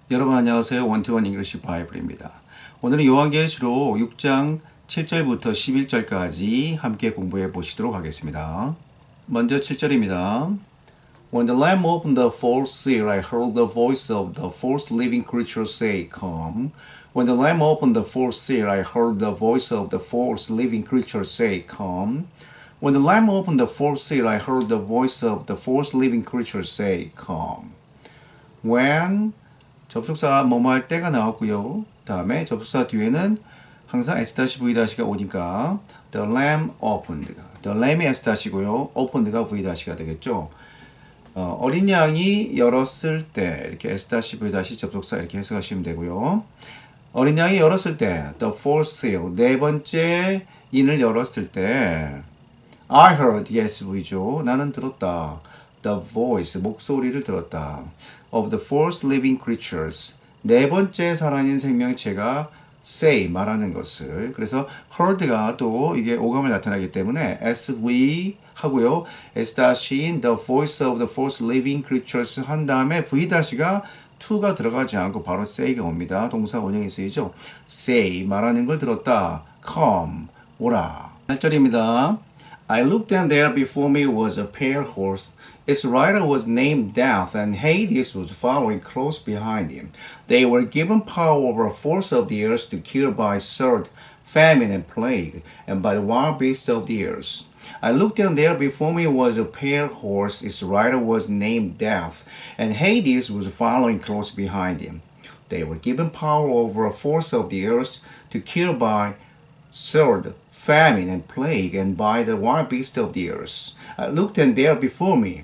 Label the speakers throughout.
Speaker 1: 여러분 안녕하세요. 원투원 잉글리시 바이블입니다. 오늘은 요한계시록 6장 7절부터 11절까지 함께 공부해 보시도록 하겠습니다. 먼저 7절입니다. When the Lamb opened the fourth seal, I heard the voice of the fourth living creature say, Come. When the Lamb opened the fourth seal, I heard the voice of the fourth living creature say, Come. When the Lamb opened the fourth seal, I heard the voice of the fourth living creature say, Come. When 접속사 뭐뭐 할 때가 나왔고요. 다음에 접속사 뒤에는 항상 S-V-가 오니까 the lamb opened. the lamb이 S-고요. opened가 V-가 되겠죠. 어린 양이 열었을 때 이렇게 S-V- 접속사 이렇게 해석하시면 되고요. 어린 양이 열었을 때 the fourth seal 네 번째 인을 열었을 때 I heard SV죠. 나는 들었다. The voice 목소리를 들었다. Of the fourth living creatures 네 번째 살아있는 생명체가 say 말하는 것을 그래서 heard가 또 이게 오감을 나타나기 때문에 SV 하고요. S-in the voice of the fourth living creatures 한 다음에 V-가 to가 들어가지 않고 바로 say가 옵니다. 동사 원형이 쓰이죠. say 말하는 걸 들었다. come 오라. 8절입니다. I looked and there before me was a pale horse. Its rider was named Death, and Hades was following close behind him. They were given power over a force of the earth to kill by sword, famine, and plague, and by the wild beasts of the earth. I looked and there before me was a pale horse. Its rider was named Death, and Hades was following close behind him. They were given power over a force of the earth to kill by sword, famine, and plague, and by the wild beasts of the earth. I looked, and there before me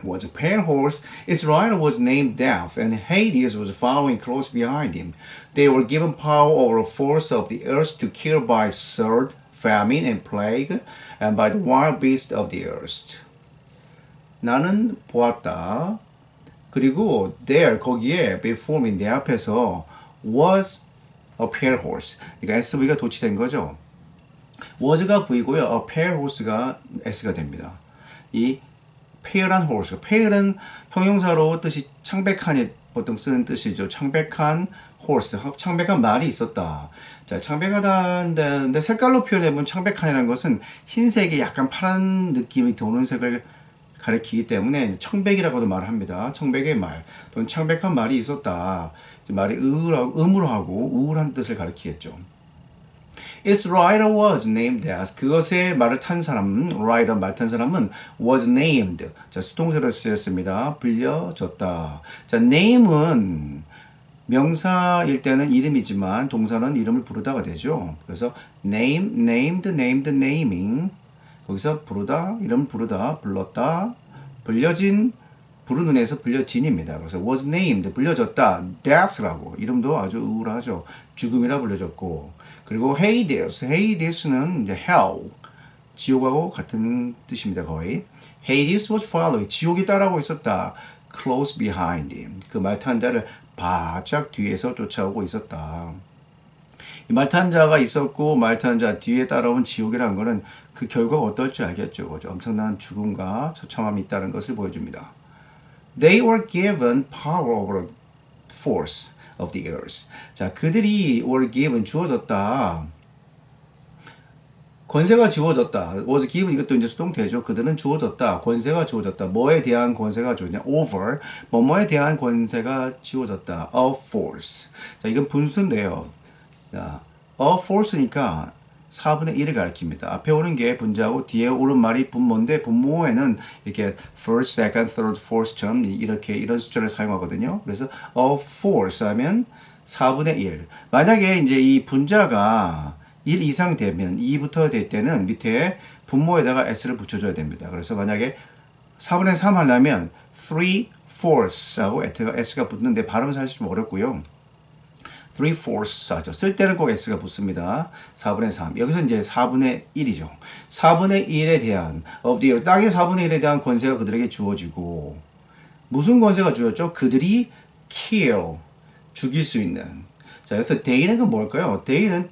Speaker 1: was a pale horse. Its rider was named Death, and Hades was following close behind him. They were given power over the force of the earth to kill by sword, famine, and plague, and by the wild beasts of the earth. 나는 보았다. 그리고 there 거기에 before me 내 앞에서 was a pale horse. 그러니까 SV가 도치된 거죠. was가 V고요. a pale horse가 S가 됩니다. 이 pale한 horse, pale은 형용사로 뜻이 창백한이 보통 쓰는 뜻이죠. 창백한 horse, 창백한 말이 있었다. 자, 창백하다는데 색깔로 표현해보면 창백한이라는 것은 흰색에 약간 파란 느낌이 도는 색을 가리키기 때문에 청백이라고도 말합니다. 청백의 말 또는 창백한 말이 있었다. 말이 의무로하고 우울한 뜻을 가리키겠죠. Its rider was named Death. 그것의 말을 탄 사람, rider 말 탄 사람은 was named. 자, 수동태로 쓰였습니다. 불려졌다. 자, name은 명사일 때는 이름이지만 동사는 이름을 부르다가 되죠. 그래서 name, named, named, naming. 거기서 부르다, 이름 부르다, 불렀다, 불려진, 부르는 에서 불려진입니다. 그래서 was named, 불려졌다, death라고. 이름도 아주 우울하죠. 죽음이라 불려졌고. 그리고 Hades, Hades는 이제 hell, 지옥하고 같은 뜻입니다. 거의. Hades was following, 지옥이 따라오고 있었다. Close behind him, 그 말탄 자를 바짝 뒤에서 쫓아오고 있었다. 이 말탄 자가 있었고 말탄 자 뒤에 따라온 지옥이라는 것은 그 결과가 어떨지 알겠죠. 그죠? 엄청난 죽음과 처참함이 있다는 것을 보여줍니다. They were given power over the force of the earth. 자, 그들이 were given 주어졌다. 권세가 주어졌다. was given 이것도 이제 수동태죠. 그들은 주어졌다. 권세가 주어졌다. 뭐에 대한 권세가 주어졌냐? over 뭐뭐에 대한 권세가 주어졌다. a force. 자, 이건 분수인데요. 자, a force니까 4분의 1을 가리킵니다. 앞에 오는 게 분자고 뒤에 오는 말이 분모인데 분모에는 이렇게 first, second, third, fourth처럼 이렇게 이런 숫자를 사용하거든요. 그래서 a force 하면 4분의 1. 만약에 이제 이 분자가 1 이상 되면 2부터 될 때는 밑에 분모에다가 s를 붙여줘야 됩니다. 그래서 만약에 4분의 3 하려면 3/4 하고 s가 붙는데 발음은 사실 좀 어렵고요. 3/4 하죠. 쓸 때는 꼭 s가 붙습니다. 4분의 3. 여기서 이제 4분의 1이죠. 4분의 1에 대한 of the earth, 땅의 4분의 1에 대한 권세가 그들에게 주어지고 무슨 권세가 주어졌죠? 그들이 kill, 죽일 수 있는. 자, 여기서 day는 뭘까요? day는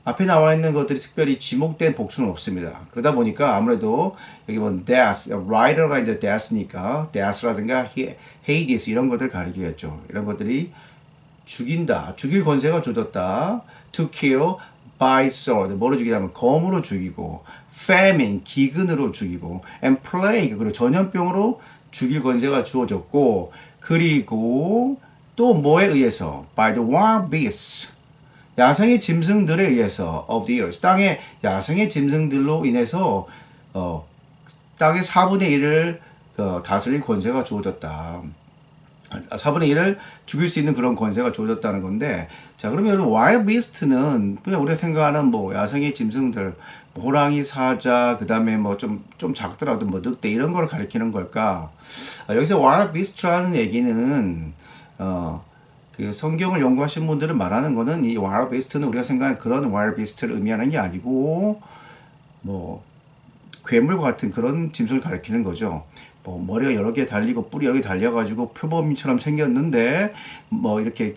Speaker 1: 앞에 나와 있는 것들이 특별히 지목된 복수는 없습니다. 그러다 보니까 아무래도 여기 보면 death, rider가 이제 death니까 death라든가 hades 이런 것들 가리키겠죠. 이런 것들이 죽인다. 죽일 권세가 주어졌다. To kill by sword. 뭐로 죽이냐면 검으로 죽이고, famine, 기근으로 죽이고, and plague, 그리고 전염병으로 죽일 권세가 주어졌고, 그리고 또 뭐에 의해서? By the wild beasts. 야생의 짐승들에 의해서 of the earth. 땅의 야생의 짐승들로 인해서 땅의 4분의 1을 다스릴 권세가 주어졌다. 4분의 1을 죽일 수 있는 그런 권세가 주어졌다는 건데, 자, 그러면 여러분, wild beast는 그냥 우리가 생각하는 뭐 야생의 짐승들, 뭐 호랑이, 사자, 그 다음에 뭐 좀 작더라도 뭐 늑대 이런 걸 가리키는 걸까? 여기서 wild beast라는 얘기는, 그 성경을 연구하신 분들은 말하는 거는 이 wild beast는 우리가 생각하는 그런 wild beast를 의미하는 게 아니고, 뭐, 괴물과 같은 그런 짐승을 가리키는 거죠. 뭐 머리가 여러 개 달리고 뿔이 여러 개 달려가지고 표범인처럼 생겼는데 뭐 이렇게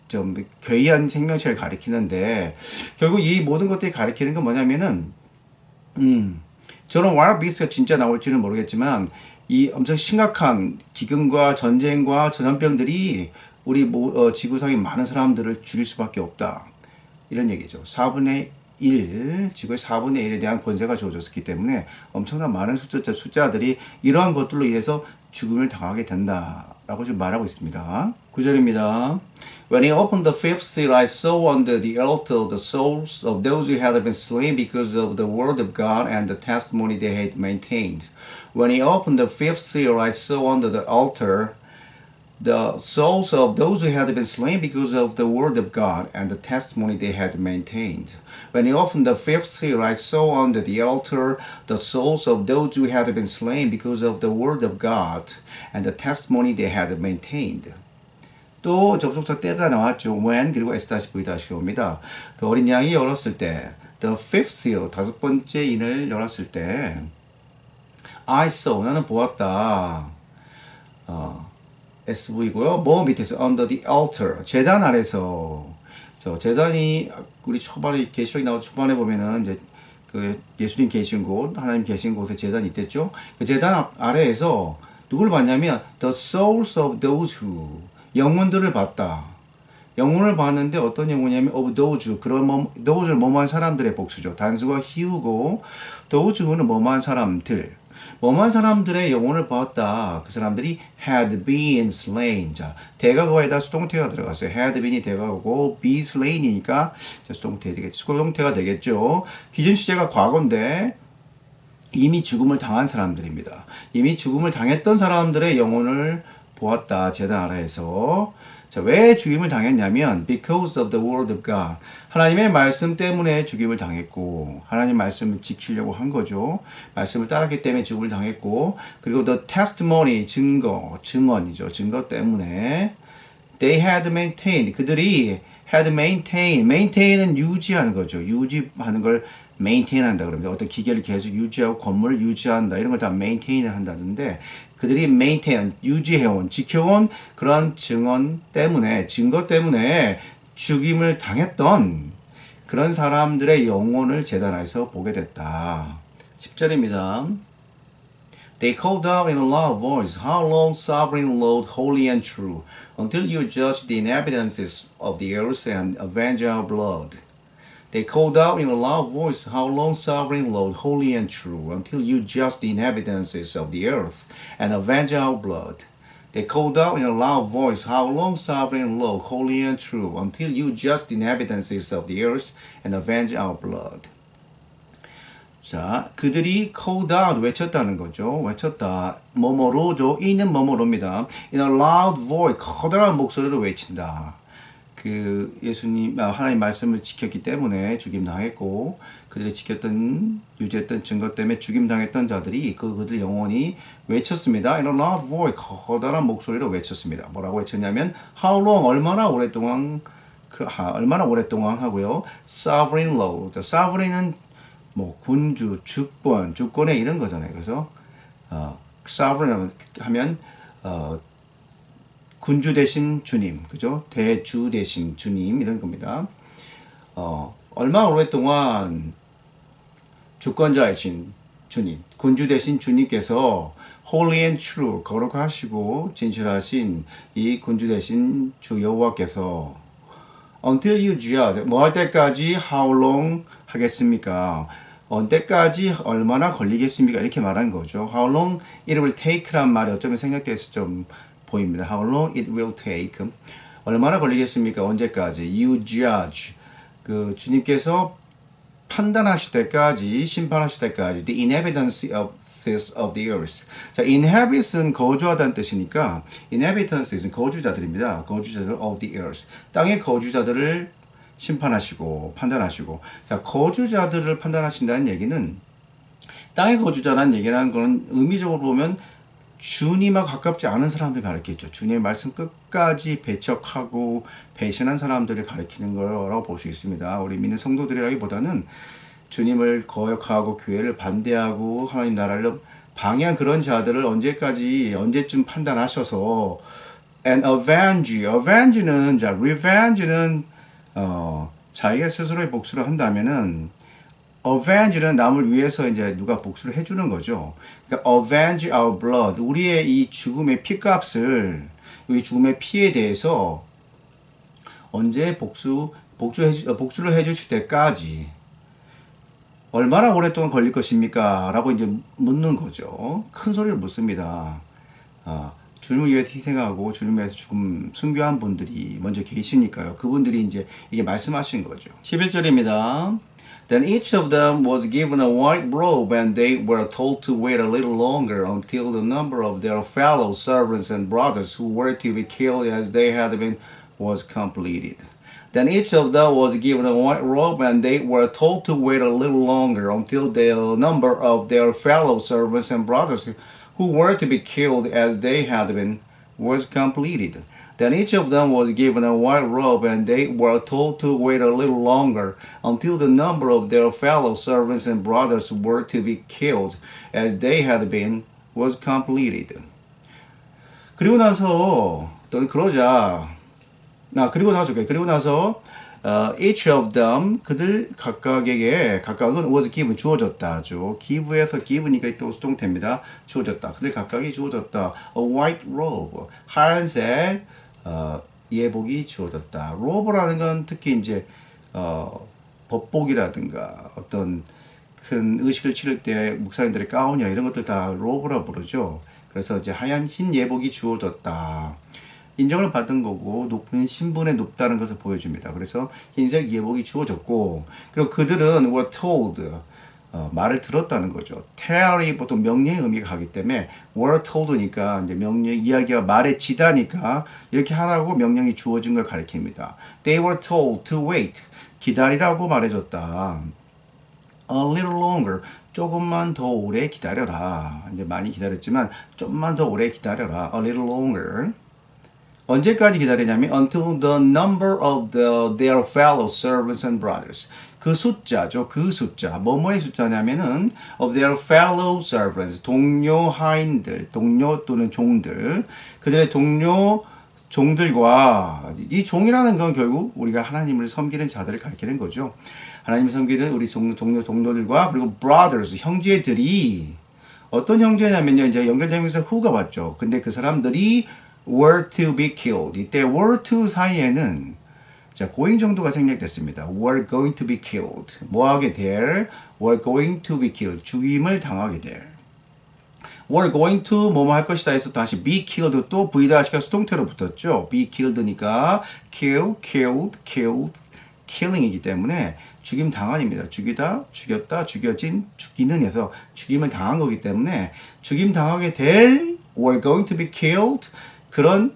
Speaker 1: 좀 괴이한 생명체를 가리키는데, 결국 이 모든 것들이 가리키는 건 뭐냐면은 저런 와일드 비스트가 진짜 나올지는 모르겠지만 이 엄청 심각한 기근과 전쟁과 전염병들이 우리 지구상의 많은 사람들을 죽일 수밖에 없다, 이런 얘기죠. 4분의 1, 지구의 4분의 1에 대한 권세가 주어졌기 때문에 엄청난 많은 숫자들이 이러한 것들로 인해서 죽음을 당하게 된다라고 지금 말하고 있습니다. 9절입니다. When he opened the fifth seal, I saw under the altar the souls of those who had been slain because of the word of God and the testimony they had maintained. When he opened the fifth seal, I saw under the altar the souls of those who had been slain because of the word of God and the testimony they had maintained. When he opened the fifth seal, I saw under the altar the souls of those who had been slain because of the word of God and the testimony they had maintained. 또 접속사 때가 나왔죠. When 그리고 S-V-O입니다. 그 어린 양이 열었을 때, the fifth seal, 다섯 번째 인을 열었을 때, I saw, 나는 보았다. SV고요. 뭐 밑에서 under the altar, 재단 아래서. 저 재단이 우리 초반에 계시록이 나온 초반에 보면은 이제 그 예수님 계신 곳, 하나님 계신 곳에 재단이 있댔죠. 그 재단 아래에서 누굴 봤냐면 the souls of those who, 영혼들을 봤다. 영혼을 봤는데 어떤 영혼이냐면 of those, 그런 those는 뭐뭐한 사람들의 복수죠. 단수가 he우고 those who는 뭐뭐한 사람들. 뭐만 사람들의 영혼을 보았다. 그 사람들이 had been slain. 자, 대가고에다 수동태가 들어갔어요. had been이 대가고 be slain이니까 수동태가 되겠죠. 기존 시제가 과거인데 이미 죽음을 당한 사람들입니다. 이미 죽음을 당했던 사람들의 영혼을 보았다. 제단 아래에서. 자, 왜 죽임을 당했냐면 because of the word of God. 하나님의 말씀 때문에 죽임을 당했고, 하나님 말씀을 지키려고 한 거죠. 말씀을 따랐기 때문에 죽임을 당했고, 그리고 the testimony, 증언이죠. 증거 때문에 they had maintained, 그들이 had maintain은 유지하는 거죠. 유지하는 걸 maintain 한다 그럽니다. 어떤 기계를 계속 유지하고 건물을 유지한다, 이런 걸 다 maintain을 한다는데, 그들이 maintain, 유지해온, 지켜온 그런 증거 때문에 죽임을 당했던 그런 사람들의 영혼을 제단에서 보게 됐다. 10절입니다. They called out in a loud voice, How long, sovereign Lord, holy and true, until you judge the inhabitants of the earth and avenge our blood. They called out in a loud voice, How long, sovereign Lord, holy and true, until you judge the inhabitants of the earth and avenge our blood. They called out in a loud voice, How long, sovereign Lord, holy and true, until you judge the inhabitants of the earth and avenge our blood. 자, 그들이 called out, 외쳤다는 거죠. 외쳤다. 뭐뭐로죠. 이는 뭐뭐로입니다. In a loud voice, 커다란 목소리로 외친다. 그 예수님, 하나님 말씀을 지켰기 때문에 죽임 당했고, 그들이 유지했던 증거 때문에 죽임 당했던 자들이 그들의 영혼이 외쳤습니다. In a loud voice, 커다란 목소리로 외쳤습니다. 뭐라고 외쳤냐면 How long, 얼마나 오랫동안 하고요. Sovereign Lord, sovereign은 뭐 군주, 주권의 이런 거잖아요. 그래서 sovereign 하면 군주 대신 주님, 그죠? 대주 대신 주님, 이런 겁니다. 얼마나 오랫동안 주권자이신 주님, 군주 대신 주님께서 holy and true, 거룩하시고 진실하신 이 군주 대신 주 여호와께서 until you judge. 뭐 할 때까지 how long 하겠습니까? 언제까지 얼마나 걸리겠습니까? 이렇게 말한 거죠. How long it will take란 말이 어쩌면 생략돼서 좀 보입니다. How long it will take. 얼마나 걸리겠습니까? 언제까지? You judge. 그 주님께서 판단하실 때까지, 심판하실 때까지. The inhabitants of this of the earth. 자, inhabit은 거주하다는 뜻이니까 inhabitans는 거주자들입니다. 거주자들 of the earth. 땅의 거주자들을 심판하시고 판단하시고. 자, 거주자들을 판단하신다는 얘기는 땅의 거주자라는 얘기라는 거는 의미적으로 보면 주님과 가깝지 않은 사람들 가리키죠. 주님의 말씀 끝까지 배척하고 배신한 사람들을 가리키는 거라고 볼 수 있습니다. 우리 믿는 성도들이라기보다는 주님을 거역하고 교회를 반대하고 하나님 나라를 방해한 그런 자들을 언제쯤 판단하셔서 and avenge는 자 revenge는 자기가 스스로의 복수를 한다면은 avenge는 남을 위해서 이제 누가 복수를 해주는 거죠. 그러니까 avenge our blood. 우리의 이 죽음의 피값을, 이 죽음의 피에 대해서 언제 복수를 해주실 때까지 얼마나 오랫동안 걸릴 것입니까? 라고 이제 묻는 거죠. 큰 소리를 묻습니다. 주님을 위해 희생하고 주님을 위해서 죽음 순교한 분들이 먼저 계시니까요. 그분들이 이제 이게 말씀하신 거죠. 11절입니다. Then each of them was given a white robe, and they were told to wait a little longer until the number of their fellow servants and brothers who were to be killed as they had been was completed. Then each of them was given a white robe, and they were told to wait a little longer until the number of their fellow servants and brothers who were to be killed as they had been was completed. Then each of them was given a white robe, and they were told to wait a little longer until the number of their fellow servants and brothers who were to be killed as they had been was completed. 그리고 나서 each of them 그들 각각은 was given 주어졌다죠. give니까 또 수동태입니다. 주어졌다. 그들 각각이 주어졌다. A white robe 하얀색 예복이 주어졌다. robe라는 건 특히 이제 법복이라든가 어떤 큰 의식을 치를 때 목사님들의 가운이나 이런 것들 다 robe라 부르죠. 그래서 이제 흰 예복이 주어졌다. 인정을 받은 거고 높은 신분에 높다는 것을 보여줍니다. 그래서 흰색 예복이 주어졌고, 그리고 그들은 were told 말을 들었다는 거죠. tell이 보통 명령의 의미가 가기 때문에 were told니까 이제 명령 이야기가 말의 지다니까 이렇게 하라고 명령이 주어진 걸 가리킵니다. They were told to wait. 기다리라고 말해줬다. A little longer. 조금만 더 오래 기다려라. 이제 많이 기다렸지만 좀만 더 오래 기다려라. A little longer. 언제까지 기다리냐면 until the number of their fellow servants and brothers. 그 숫자죠. 그 숫자. 뭐뭐의 숫자냐면은 of their fellow servants. 동료 하인들, 동료 또는 종들. 그들의 동료 종들과 이 종이라는 건 결국 우리가 하나님을 섬기는 자들을 가리키는 거죠. 하나님을 섬기는 우리 종들과 그리고 brothers, 형제들이 어떤 형제냐면요. 이제 연결되면서 who가 왔죠. 근데 그 사람들이 were to be killed. 이때 were to 사이에는 자, going 정도가 생략됐습니다. were going to be killed. 뭐 하게 될? were going to be killed. 죽임을 당하게 될. were going to 뭐뭐 할 것이다 해서 다시 be killed 또 V'가 수동태로 붙었죠. be killed니까 killed, killing이기 때문에 죽임 당한입니다. 죽이다, 죽였다, 죽여진, 죽이는 해서 죽임을 당한 거기 때문에 죽임 당하게 될 were going to be killed 그런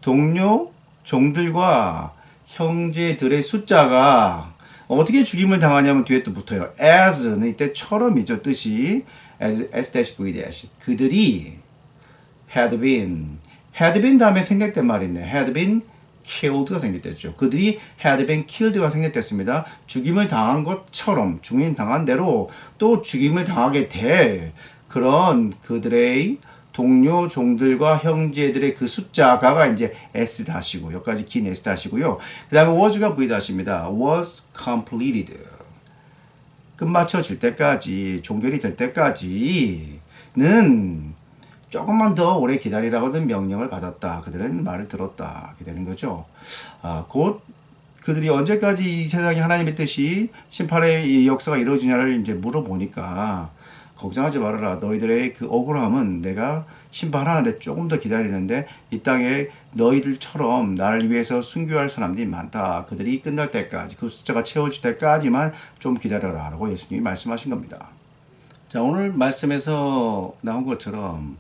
Speaker 1: 동료, 종들과 형제들의 숫자가 어떻게 죽임을 당하냐면 뒤에 또 붙어요. as는 이때 처럼이죠. 뜻이 s-v- 그들이 had been 다음에 생략된 말이 있네. had been killed가 생략됐죠. 그들이 had been killed가 생략됐습니다. 죽임을 당한 것처럼 죽임 당한 대로 또 죽임을 당하게 될 그런 그들의 동료 종들과 형제들의 그 숫자가 이제 S 다시고 여기까지 긴 S 다시고요. 그 다음에 was가 V 다시입니다. was completed. 끝마쳐질 때까지 종결이 될 때까지는 조금만 더 오래 기다리라고는 명령을 받았다. 그들은 말을 들었다. 이렇게 되는 거죠. 곧 그들이 언제까지 이 세상에 하나님의 뜻이 심판의 이 역사가 이루어지냐를 이제 물어보니까 걱정하지 말아라. 너희들의 그 억울함은 내가 심판하는데 조금 더 기다리는데 이 땅에 너희들처럼 나를 위해서 순교할 사람들이 많다. 그들이 끝날 때까지 그 숫자가 채워질 때까지만 좀 기다려라 라고 예수님이 말씀하신 겁니다. 자, 오늘 말씀에서 나온 것처럼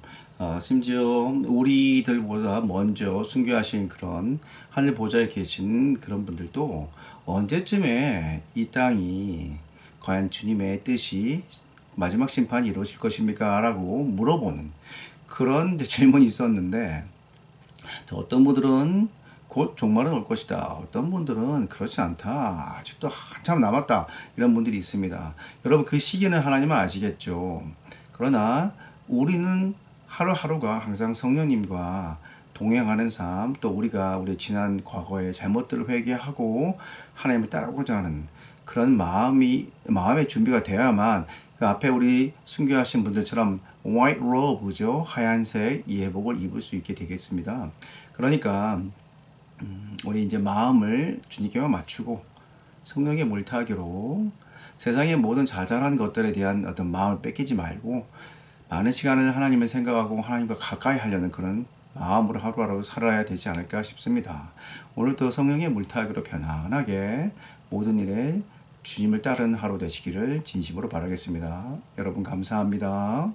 Speaker 1: 심지어 우리들보다 먼저 순교하신 그런 하늘 보좌에 계신 그런 분들도 언제쯤에 이 땅이 과연 주님의 뜻이 마지막 심판이 이루어질 것입니까? 라고 물어보는 그런 질문이 있었는데 어떤 분들은 곧 종말은 올 것이다. 어떤 분들은 그렇지 않다. 아직도 한참 남았다. 이런 분들이 있습니다. 여러분 그 시기는 하나님은 아시겠죠. 그러나 우리는 하루하루가 항상 성령님과 동행하는 삶, 또 우리가 우리 지난 과거의 잘못들을 회개하고 하나님을 따라오고자 하는 그런 마음의 준비가 되어야만 그 앞에 우리 순교하신 분들처럼 white robe죠. 하얀색 예복을 입을 수 있게 되겠습니다. 그러니까 우리 이제 마음을 주님께만 맞추고 성령의 물타기로 세상의 모든 자잘한 것들에 대한 어떤 마음을 뺏기지 말고 많은 시간을 하나님을 생각하고 하나님과 가까이 하려는 그런 마음으로 하루하루 살아야 되지 않을까 싶습니다. 오늘도 성령의 물타기로 편안하게 모든 일에 주님을 따르는 하루 되시기를 진심으로 바라겠습니다. 여러분 감사합니다.